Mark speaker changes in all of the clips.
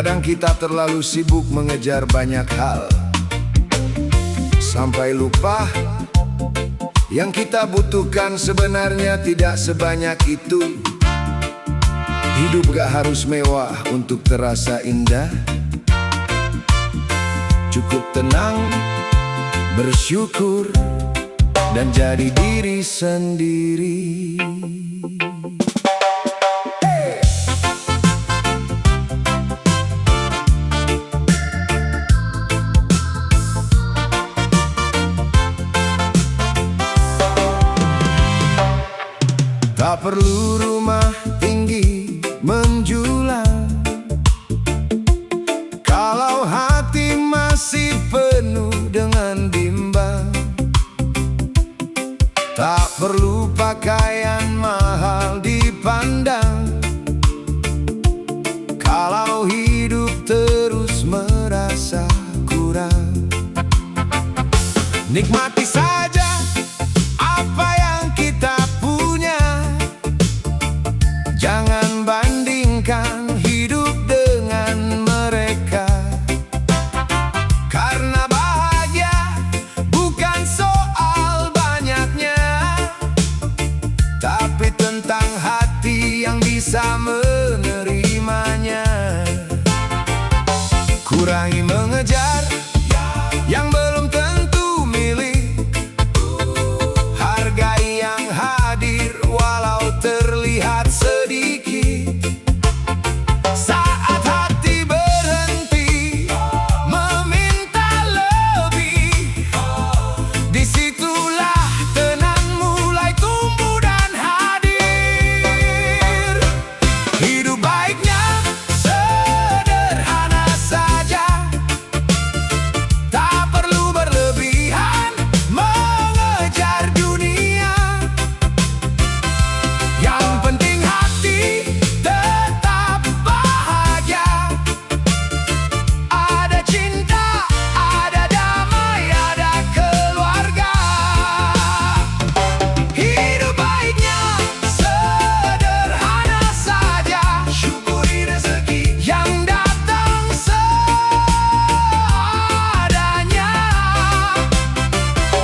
Speaker 1: Kadang kita terlalu sibuk mengejar banyak hal, sampai lupa yang kita butuhkan sebenarnya tidak sebanyak itu. Hidup gak harus mewah untuk terasa indah. Cukup tenang, bersyukur, dan jadi diri sendiri. Tak perlu rumah tinggi menjulang kalau hati masih penuh dengan bimbang. Tak perlu pakaian mahal dipandang kalau hidup terus merasa kurang. Nikmati saja apa yang kita punya. Jangan bandingkan hidup dengan mereka, karena bahagia bukan soal banyaknya, tapi tentang hati yang bisa menerimanya. Kurangi mengejar yang belum tentu milik. Hargai yang hadir walau terlihat sedikit. Saat hati berhenti meminta lebih, disitulah tenang mulai tumbuh dan hadir. Hidup baiknya sederhana saja, tak perlu berlebihan mengejar dunia. Yang penting hati tetap bahagia. Ada cinta, ada damai, ada keluarga. Hidup baiknya sederhana saja, syukuri rezeki yang datang seadanya.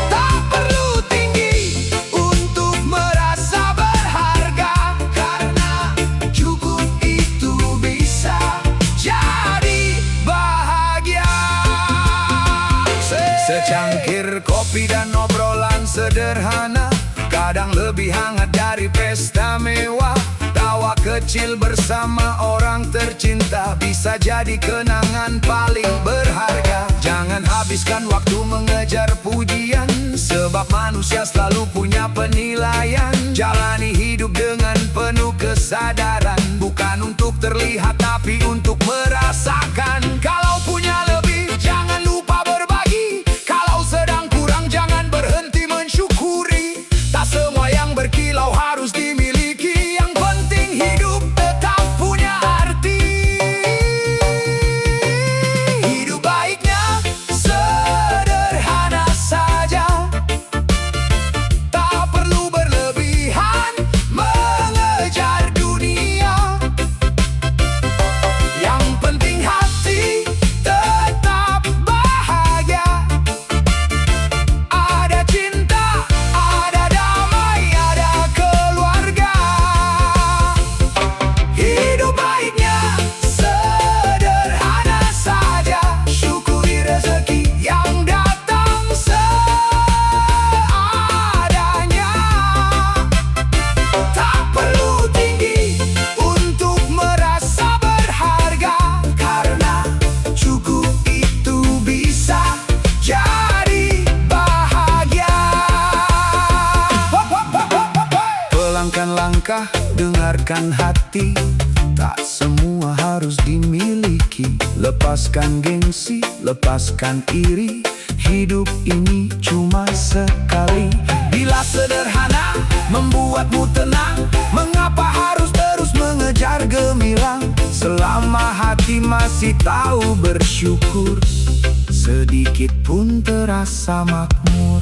Speaker 1: Tak perlu tinggi untuk merasa berharga, karena cukup itu bisa jadi bahagia. Secangkir kopi dan obrolan sederhana kadang lebih hangat dari pesta mewah. Tawa kecil bersama orang tercinta bisa jadi kenangan paling berharga. Jangan habiskan waktu mengejar pujian, sebab manusia selalu punya penilaian. Jalani hidup dengan penuh kesadaran, bukan untuk terlihat tapi untuk merasakan. Kalau punya lebih, jangan lupa berbagi. Kalau sedang kurang, jangan berhenti mensyukuri. Tak semua yang berkilau harus dimiliki. Yang penting hidup tetap punya arti. Hidup baiknya sederhana saja, tak perlu berlebihan mengejar dunia. Yang penting hati tetap bahagia. Ada cinta, ada damai, ada keluarga. Hidup baiknya sederhana saja, syukuri rezeki yang datang seadanya. Tak perlu tinggi untuk merasa berharga, karena cukup itu bisa jadi bahagia. Pelangkan langkah, dengarkan hati. Tak semua harus dimiliki. Lepaskan gengsi, lepaskan iri. Hidup ini cuma sekali. Bila sederhana membuatmu tenang, mengapa harus terus mengejar gemilang? Selama hati masih tahu bersyukur, sedikit pun terasa makmur.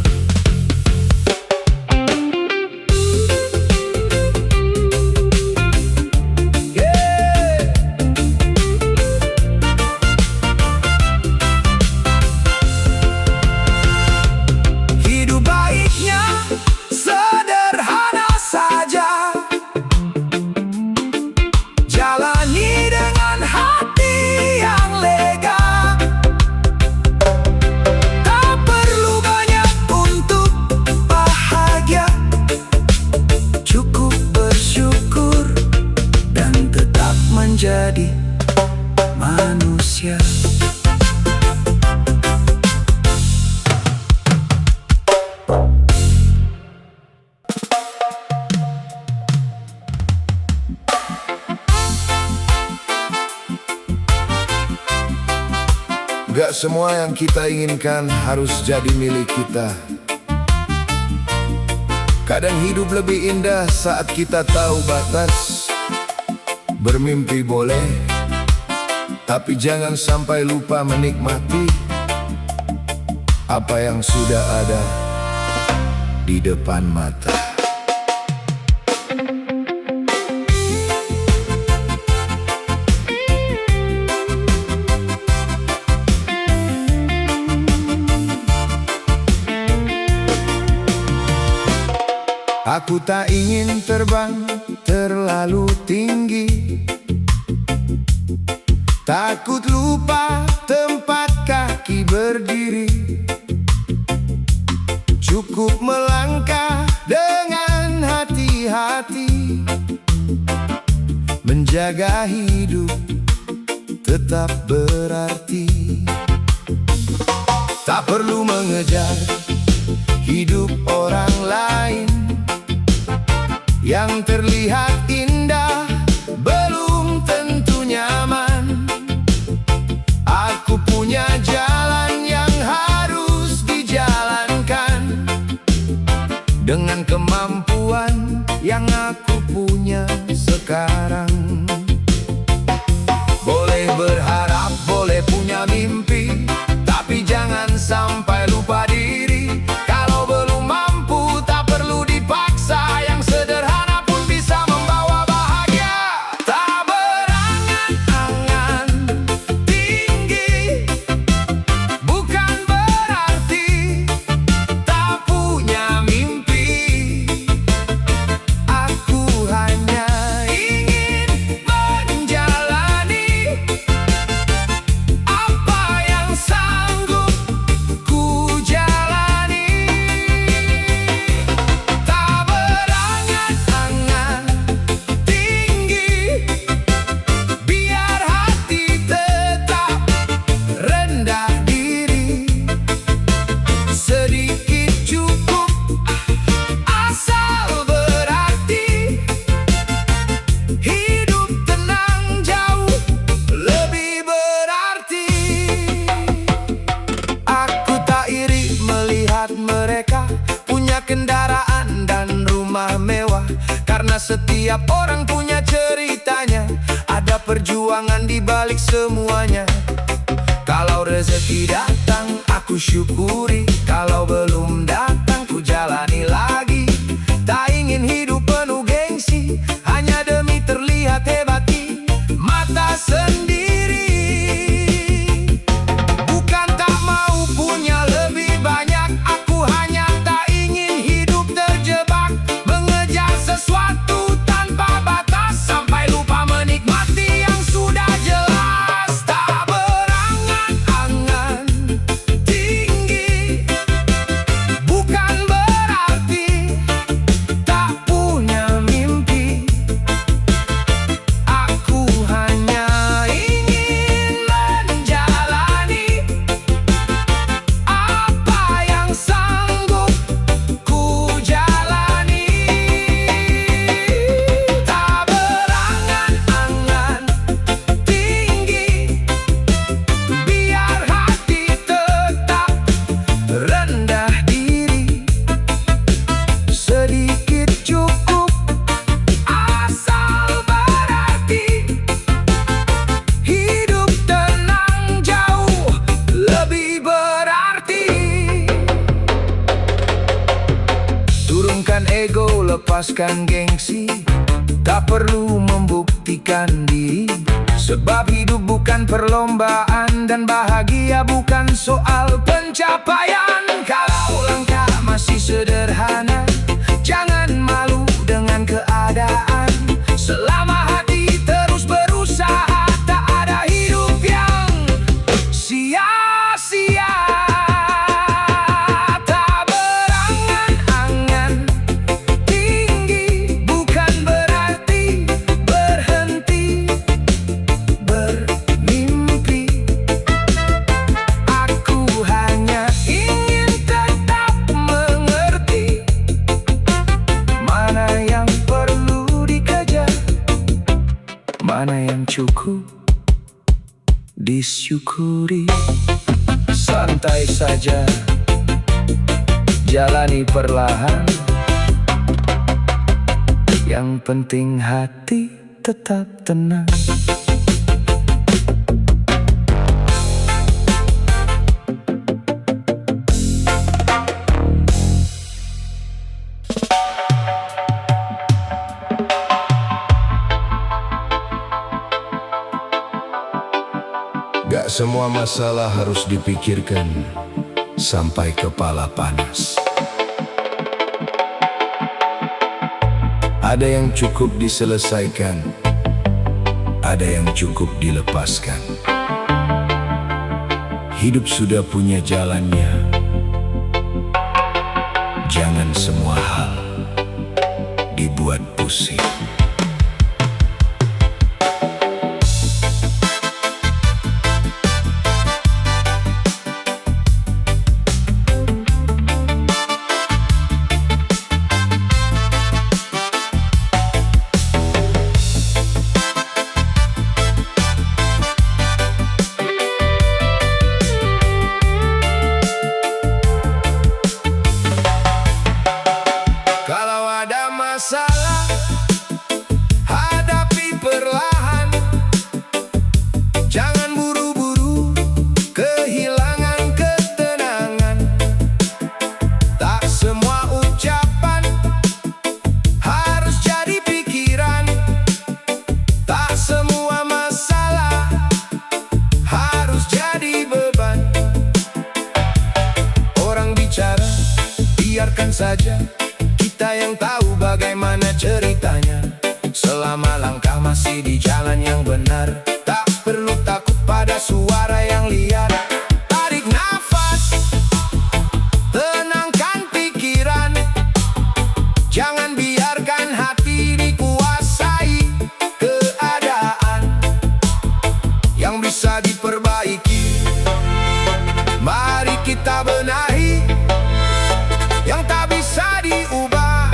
Speaker 1: semua yang kita inginkan harus jadi milik kita. Kadang hidup lebih indah saat kita tahu batas. Bermimpi boleh, tapi jangan sampai lupa menikmati apa yang sudah ada di depan mata. Aku tak ingin terbang terlalu tinggi, takut lupa tempat kaki berdiri. Cukup melangkah dengan hati-hati, menjaga hidup tetap berarti. Tak perlu mengejar hidup orang lain yang terlihat indah, belum tentu nyaman. Aku punya jalan yang harus dijalankan dengan kemampuan yang aku punya sekarang. Boleh berharap, boleh punya mimpi, tapi jangan sampai lupa diri. Kalau belum mampu, tak perlu dipaksa. Yang sederhana pun bisa membawa bahagia. Tak berangan-angan tinggi, bukan berarti tak punya mimpi. Aku hanya ingin menjalani apa yang sanggup ku jalani. Tak berangan-angan tinggi, biar hati tetap rendah diri. Sedikit cukup, asal berarti. Hidup tenang jauh lebih berarti. Aku tak iri melihat mereka punya kendaraan dan rumah mewah, karena setiap orang punya ceritanya. Ada perjuangan di balik semuanya. Kalau rezeki datang, aku syukuri. Kalau belum datang, ku jalani lagi. Tak ingin hidup penuh gengsi, hanya demi terlihat hebat di mata sendiri. Bukan tak mau punya lebih banyak, aku hanya tak ingin hidup terjebak, mengejar sesuatu tanpa batas, sampai lupa menikmati yang sudah jelas. Tak berangan-angan tinggi, bukan berarti tak punya mimpi. Aku hanya ingin menjalani apa yang sanggup ku jalani. Tak berangan-angan tinggi, biar hati tetap rendah diri. Sedikit cukup, asal berarti. Hidup tenang jauh lebih berarti. Turunkan ego, lepaskan gengsi. Tak perlu membuktikan diri, sebab hidup bukan perlombaan, dan bahagia bukan soal pencapaian. Kalau langkah masih sederhana, jangan malu dengan keadaan. Selama hati terus berusaha, tak ada hidup yang sia-sia. Tak berangan-angan tinggi, bukan berarti berhenti bermimpi. Aku hanya ingin tetap mengerti mana yang perlu dikejar, mana yang cukup disyukuri. santai saja, jalani perlahan. Yang penting hati tetap tenang. Gak semua masalah harus dipikirkan sampai kepala panas. Ada yang cukup diselesaikan, ada yang cukup dilepaskan. Hidup sudah punya jalannya. Jangan semua hal dibuat pusing. Kalau ada masalah, hadapi perlahan. Jangan buru-buru kehilangan ketenangan. Tak semua ucapan harus jadi pikiran. Tak semua masalah harus jadi beban. Orang bicara, biarkan saja. Kita yang tahu bagaimana ceritanya. Selama langkah masih di jalan yang benar, tak perlu takut pada suara yang liar. Tarik nafas, tenangkan pikiran. Jangan biarkan hati dikuasai keadaan. Yang bisa diperbaiki, mari kita benahi. Yang tak bisa diubah,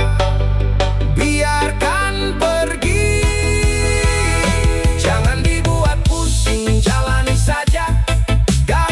Speaker 1: biarkan pergi. Jangan dibuat pusing, jalani saja. Gak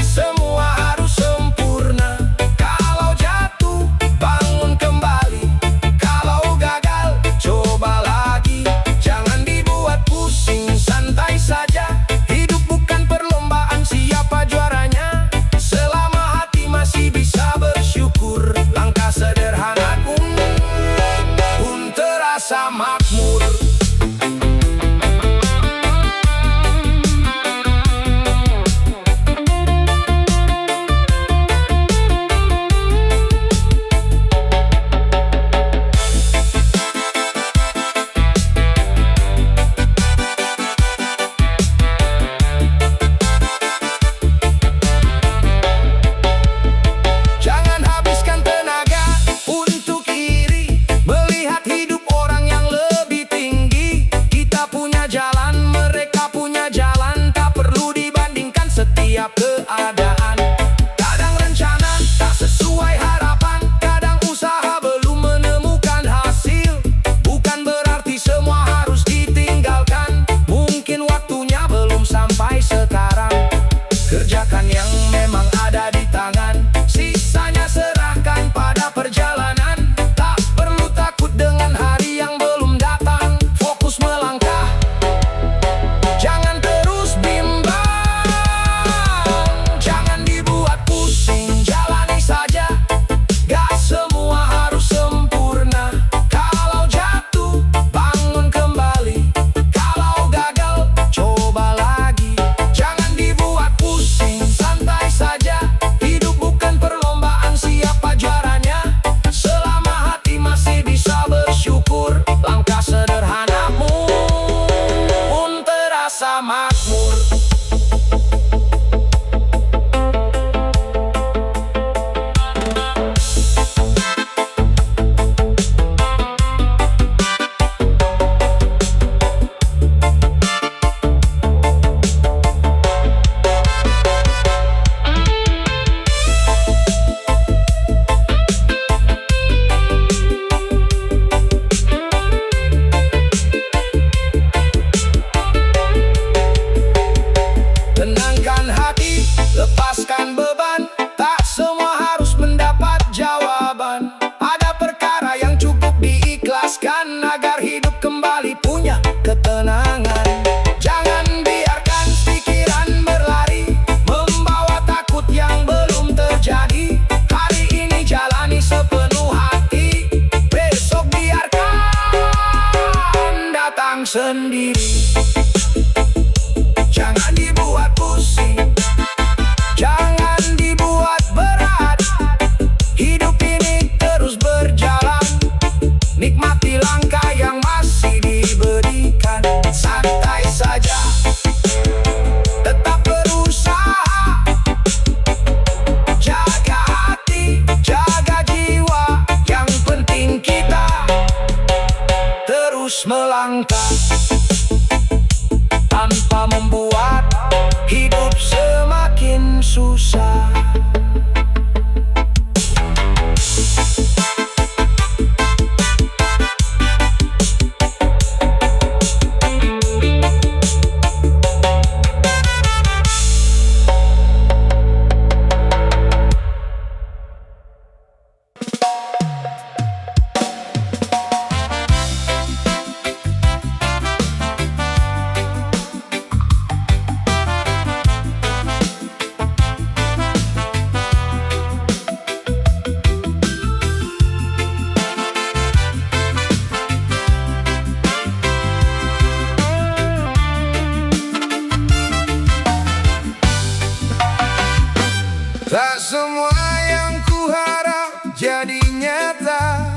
Speaker 1: harap jadi nyata.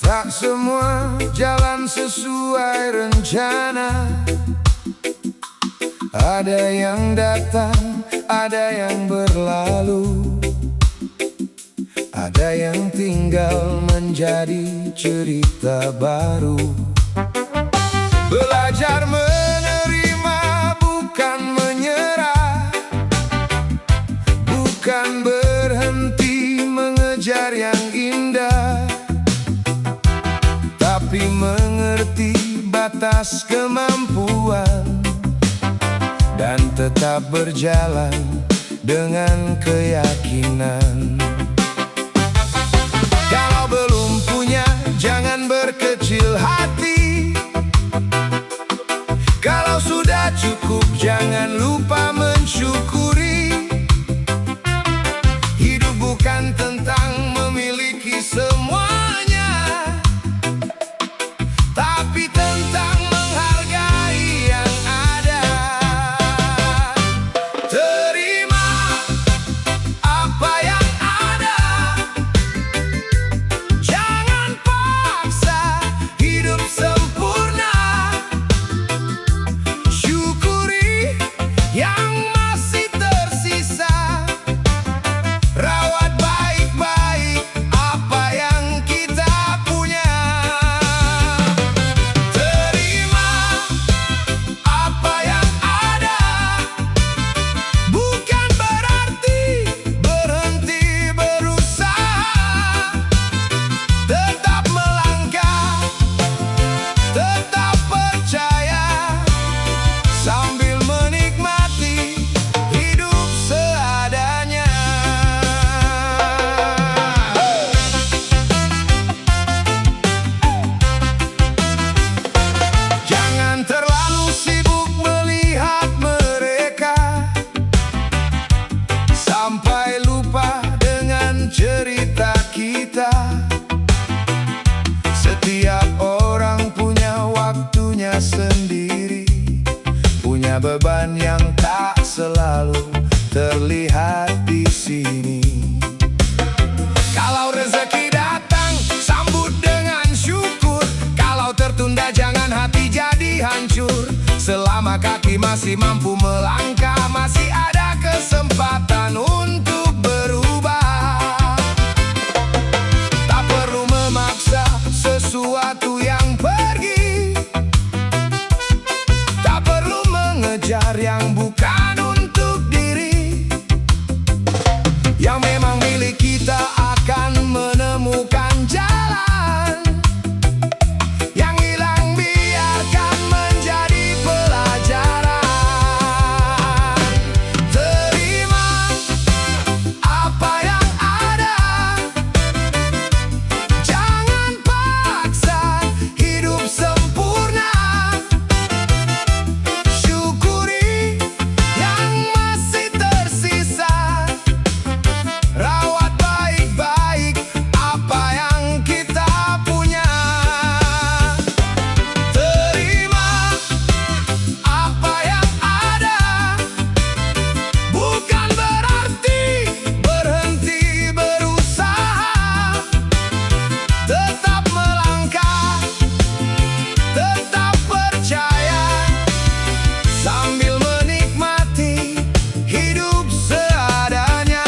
Speaker 1: Tak semua jalan sesuai rencana. Ada yang datang, ada yang berlalu, ada yang tinggal menjadi cerita baru. Belajar menerima bukan menyerah, bukan berhenti mengejar yang indah, tapi mengerti batas kemampuan dan tetap berjalan dengan keyakinan. Kalau belum punya, jangan berkecil hati. Kalau sudah cukup, jangan lupa mensyukuri. Hidup bukan tentang memiliki semuanya, tapi tentang menghargai yang ada. Terima apa yang ada, jangan paksa hidup sempurna. Syukuri yang masih tersisa, rawat baik-baik apa yang kita punya. Terima apa yang ada, bukan berarti berhenti berusaha. Tetap melangkah, tetap percaya, sambil menikmati hidup seadanya. Jangan terlalu sibuk melihat mereka, sampai lupa dengan cerita kita. Setiap orang punya waktunya sendiri, punya beban yang tak selalu terlihat di sini. Kalau rezeki datang, sambut dengan syukur. Kalau tertunda, jangan hati jadi hancur. Selama kaki masih mampu melangkah, masih ada kesempatan untuk berubah. Tak perlu memaksa sesuatu yang pergi, tak perlu mengejar yang bukan untuk diri. Yang memang milik kita akan menemukan jalan, yang hilang biarkan menjadi pelajaran. Terima apa yang ada, jangan paksa hidup sempurna. Syukuri yang masih tersisa, rawat baik-baik apa yang kita punya. Terima apa yang ada, bukan berarti berhenti berusaha. Tetap melangkah, tetap percaya, sambil menikmati hidup seadanya.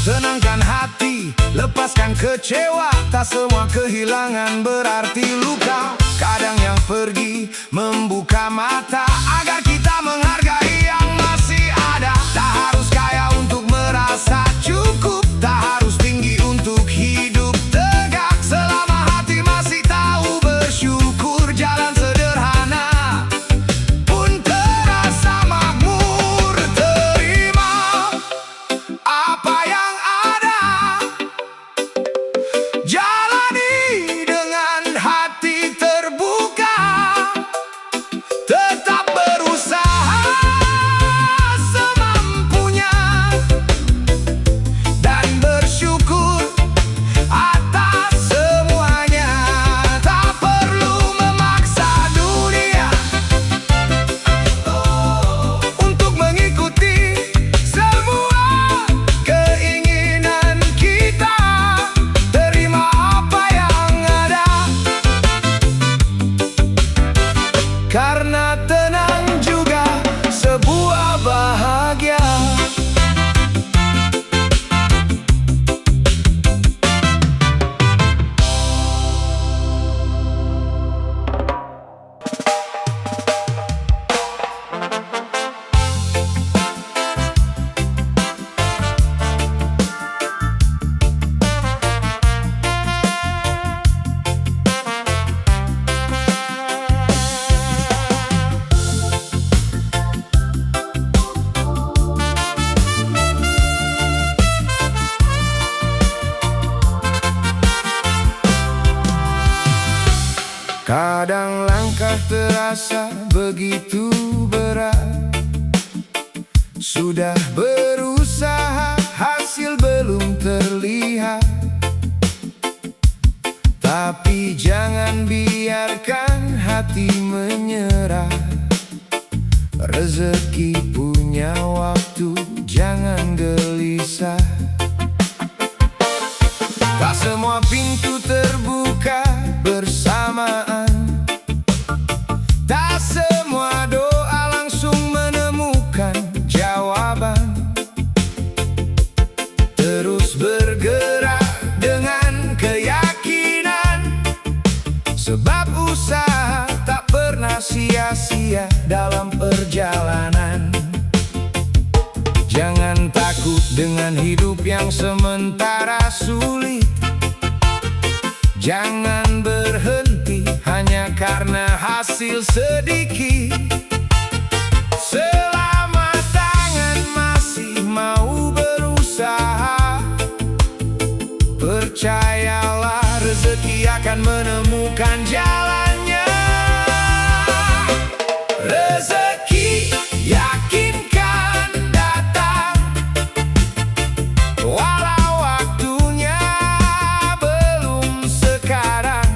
Speaker 1: Tenangkan hati, lepaskan kecewa. Tak semua kehilangan berarti luka. Kadang yang pergi membuka mata agar kita menghargai yang masih ada. Tak harus kaya untuk merasa cukup, tak harus tinggi untuk hidup tegak. Selama hati masih tahu bersyukur, jalan sederhana pun terasa makmur. Terima apa yang ada, jalani dengan hati terbuka, tetap berusaha. terasa begitu berat. Sudah berusaha, hasil belum terlihat. Tapi jangan biarkan hati menyerah. Rezeki punya waktu, jangan gelisah. Tak semua pintu terbuka bersamaan. Tak semua doa langsung menemukan jawaban. Terus bergerak dengan keyakinan, sebab usaha tak pernah sia-sia dalam perjalanan. Jangan takut dengan hidup yang sementara sulit. Jangan berhenti hanya karena hasil sedikit. Selama tangan masih mau berusaha, percayalah rezeki akan menemukan jalannya. Rezeki yakinkan datang, walau waktunya belum sekarang.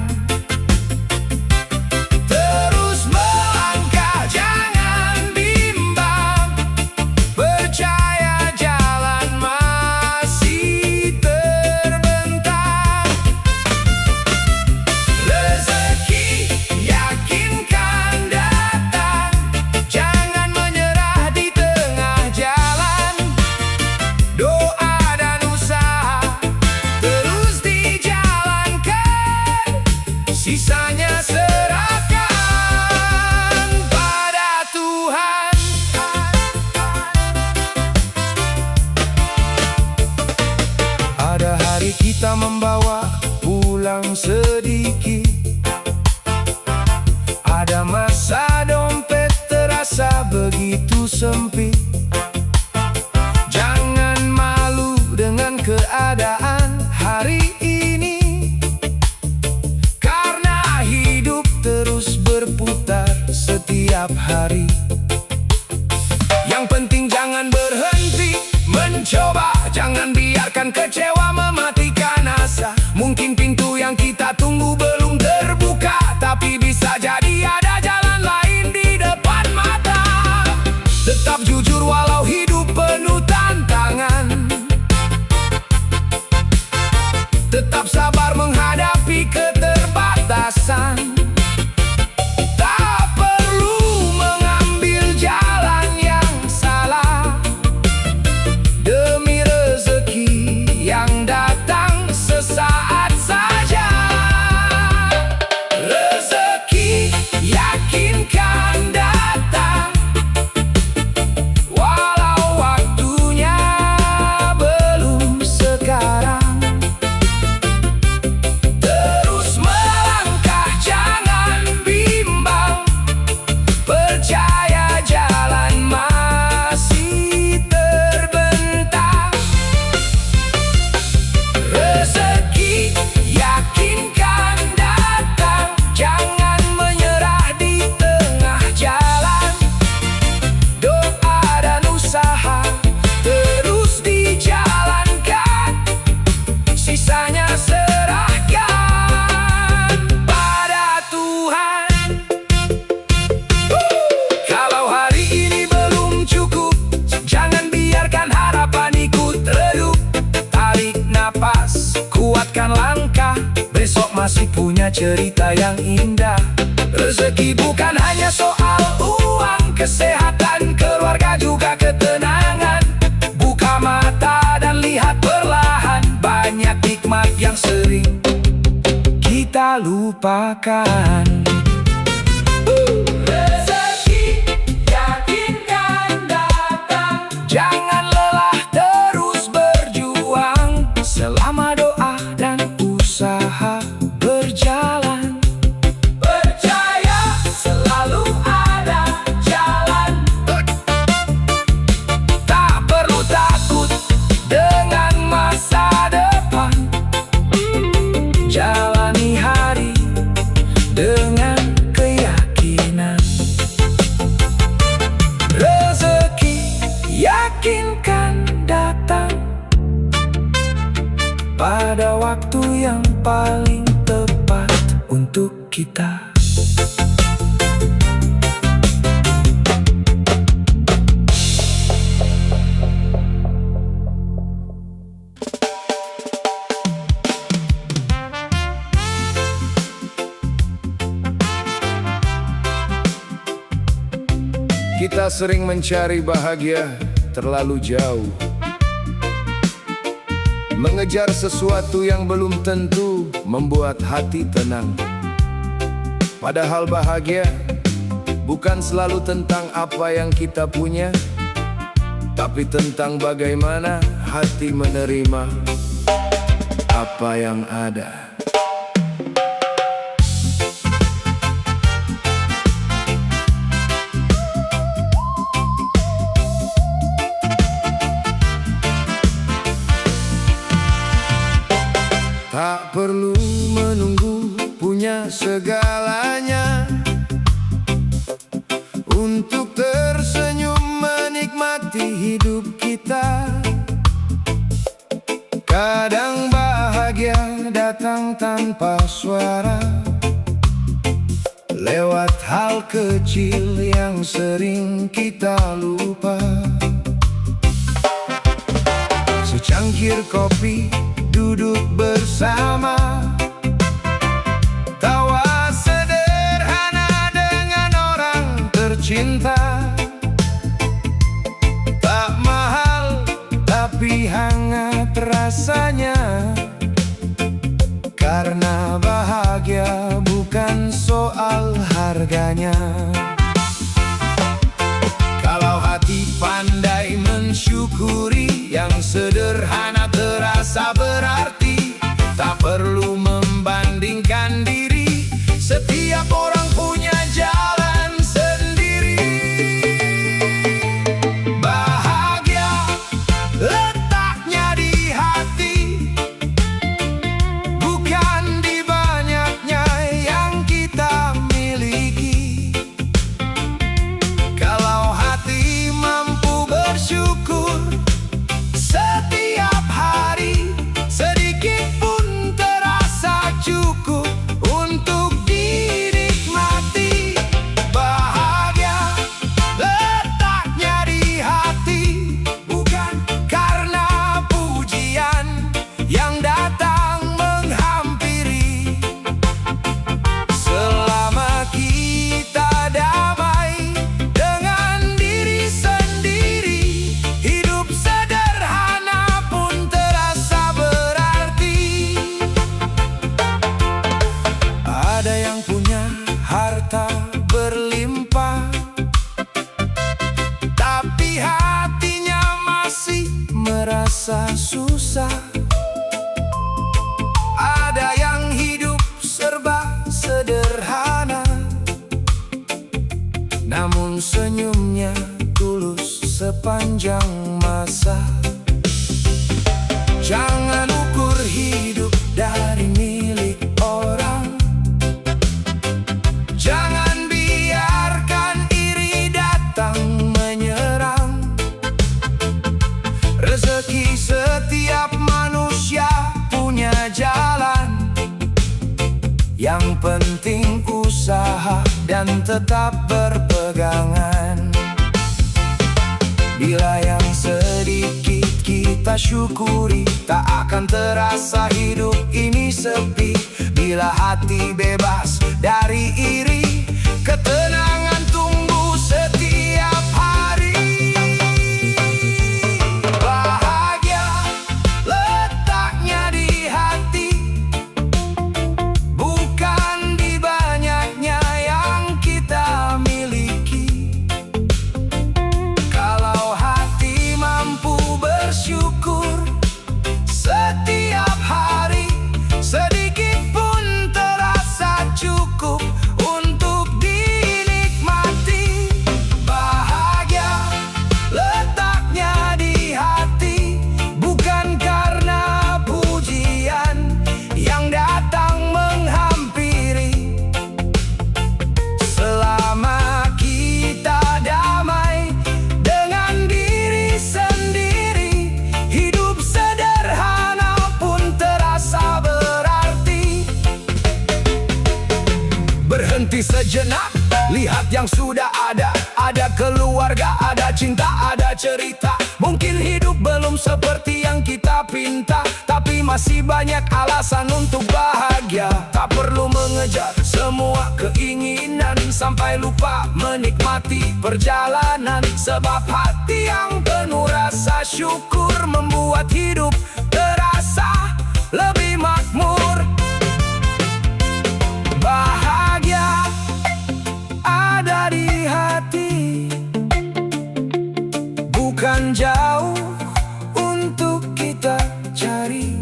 Speaker 1: Terus melangkah, jangan bimbang. Percaya jalan masih terbentang. Rezeki yakinkan datang, jangan menyerah di tengah jalan. Doa dan usaha terus dijalankan, sisanya serahkan pada Tuhan. Ada hari kita membawa pulang sedikit. Ada masa dompet terasa begitu sempit. Jangan malu dengan keadaan hari ini, karena hidup terus berputar setiap hari. Yang penting jangan berhenti mencoba, jangan biarkan kecewa mematikan asa. Mungkin pintu yang kita tunggu belum terbuka, tapi bisa jadi ada jalan lain di depan mata. Tetap jujur walau hidup penuh tantangan. Tetap sabar menghadapi keterbatasan. Tak perlu mengambil jalan yang salah demi rezeki yang datang sesaat saja. Rezeki yakinkan datang, walau waktunya belum sekarang. Terus melangkah, jangan bimbang. Percaya jalan masih terbentang. Rezeki yakinkan datang, jangan menyerah di tengah jalan. Doa dan usaha terus dijalankan, sisanya serahkan pada Tuhan. Kalau hari ini belum cukup, jangan biarkan harapan ikut redup. Tarik napas, kuatkan langkah, besok masih punya cerita yang indah. Rezeki bukan hanya soal uang, kesehatan, keluarga juga ketenangan. Buka mata dan lihat perlahan, banyak nikmat yang sering kita lupakan. Rezeki yakinkan datang, jangan lelah terus berjuang. Selama doa dan usaha berjalan, percaya selalu ada jalan. Tak perlu takut dengan masa depan. Jalani hari dengan keyakinan. meyakinkan datang pada waktu yang paling tepat untuk kita. Kita sering mencari bahagia terlalu jauh, mengejar sesuatu yang belum tentu membuat hati tenang. Padahal bahagia bukan selalu tentang apa yang kita punya, tapi tentang bagaimana hati menerima apa yang ada. Tak perlu menunggu punya segalanya untuk tersenyum menikmati hidup kita. Kadang bahagia datang tanpa suara, lewat hal kecil yang sering kita lupa. Secangkir kopi, duduk bersama, tawa sederhana dengan orang tercinta. Tak mahal tapi hangat rasanya, karena bahagia bukan soal harganya. Kalau hati pandai mensyukuri, yang sederhana terasa berarti. Tak perlu membandingkan diri, setiap orang punya jalan sendiri. Bahagia letaknya di hati, bukan di banyaknya yang kita miliki. Kalau hati mampu bersyukur setiap hari, sedikit pun terasa cukup untuk dinikmati. Bahagia letaknya di hati, bukan karena pujian yang datang menghampiri. Selama kita damai dengan diri sendiri, hidup sederhana pun terasa berarti. Ada yang punya harta berlimpah, tapi hatinya masih merasa susah. Ada yang hidup serba sederhana, namun senyumnya tulus sepanjang masa. Jangan ukur hidup dari milik orang, jangan biarkan iri datang menyerang. Rezeki setiap manusia punya jalan, yang penting usaha dan tetap berpegangan. Bila yang sedikit kita syukuri, tak akan terasa hidup ini sepi. Bila hati bebas dari iri, ketenangan tumbuh setiap hari. Bahagia letaknya di hati, bukan di banyaknya yang kita miliki. Kalau hati mampu bersyukur setiap hari, sedikit pun terasa cukup untuk sejenak. Lihat yang sudah ada keluarga, ada cinta, ada cerita. Mungkin hidup belum seperti yang kita pinta, tapi masih banyak alasan untuk bahagia. Tak perlu mengejar semua keinginan sampai lupa menikmati perjalanan. Sebab hati yang penuh rasa syukur membuat hidup terasa lebih makmur. Bahagia ada di hati, bukan jauh untuk kita cari.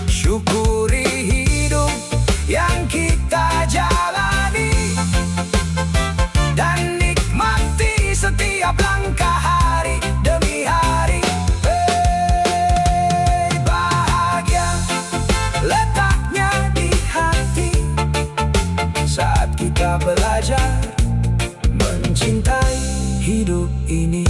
Speaker 1: Syukuri hidup yang kita jalani dan nikmati setiap langkah hari demi hari. Bahagia letaknya di hati saat kita belajar mencintai hidup ini.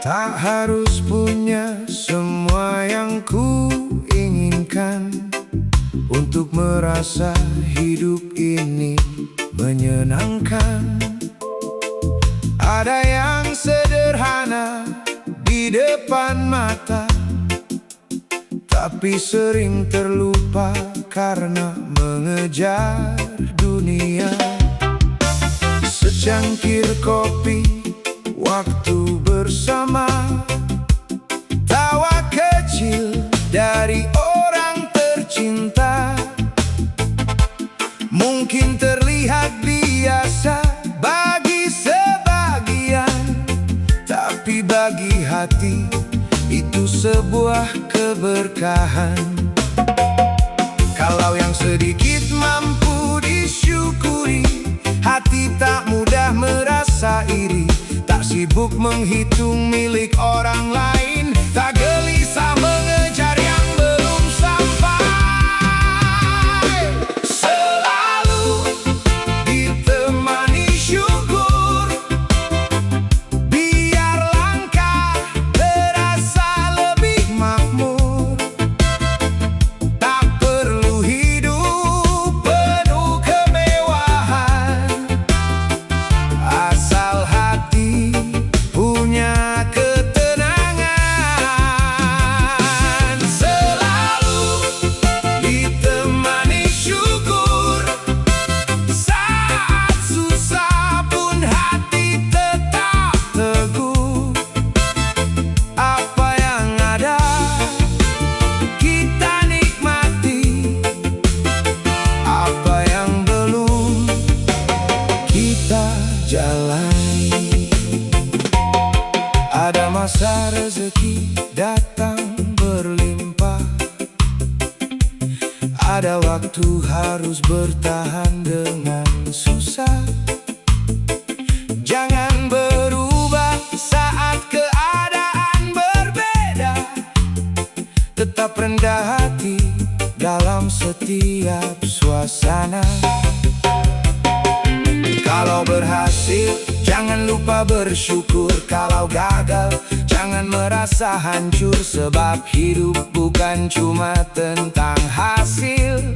Speaker 1: Tak harus punya semua yang ku inginkan untuk merasa hidup ini menyenangkan. Ada yang sederhana di depan mata, tapi sering terlupa karena mengejar dunia. Secangkir kopi, waktu bersama, tawa kecil dari orang tercinta. Mungkin terlihat biasa bagi sebagian, tapi bagi hati itu sebuah keberkahan. Kalau yang sedikit mampu disyukuri, hati tak mudah merasa iri. Tak sibuk menghitung milik orang lain, tak gelisah mengejar yang belum sampai. Selalu ditemani syukur, biar langkah terasa lebih makmur. Tak perlu hidup penuh kemewahan, asal hati punya ketenangan. Selalu ditemani syukur, saat susah pun hati tetap teguh. Apa yang ada kita nikmati, apa yang belum kita jalani. Ada masa rezeki datang berlimpah, ada waktu harus bertahan dengan susah. Jangan berubah saat keadaan berbeda, tetap rendah hati dalam setiap suasana. Kalau berhasil, jangan lupa bersyukur. Kalau gagal, jangan merasa hancur. Sebab hidup bukan cuma tentang hasil,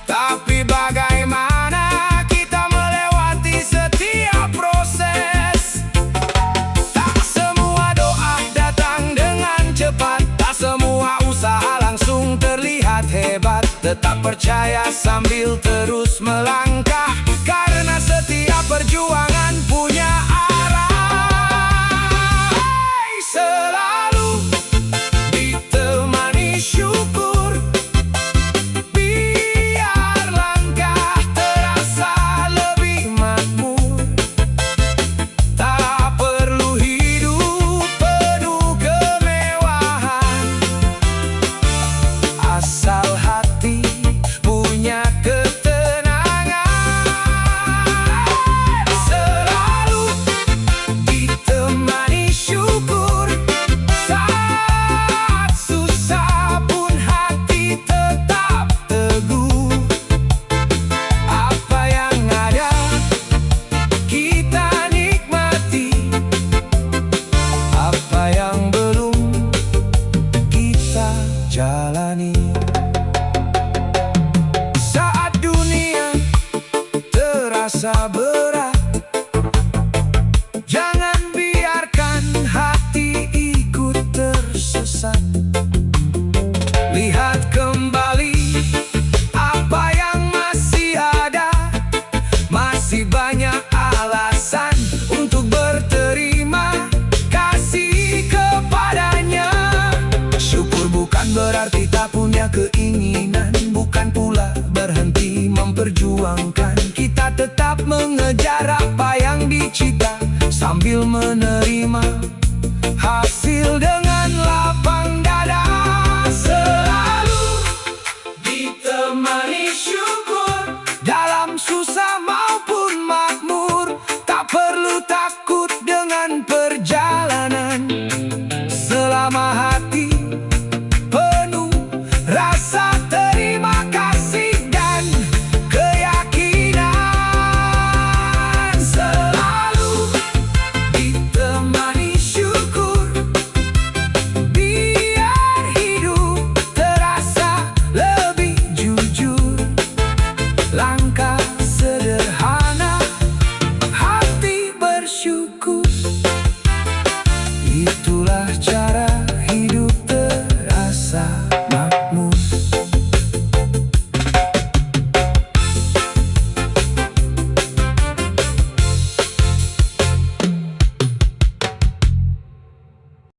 Speaker 1: tapi bagaimana kita melewati setiap proses. Tak semua doa datang dengan cepat, tak semua usaha langsung terlihat hebat. Tetap percaya sambil terus melangkah, karena setiap perjuangan punya arah. Selalu ditemani syukur, biar langkah terasa lebih makmur. Tak perlu hidup penuh kemewahan, terasa berat. Jangan biarkan hati ikut tersesat. Lihat kembali apa yang masih ada. Masih banyak alasan untuk berterima kasih kepadanya. Syukur bukan berarti tak punya keinginan, bukan pula berhenti memperjuangkan. Kita tetap mengejar apa yang dicita, sambil menerima hasil dengan lapang dada. Selalu ditemani syukur.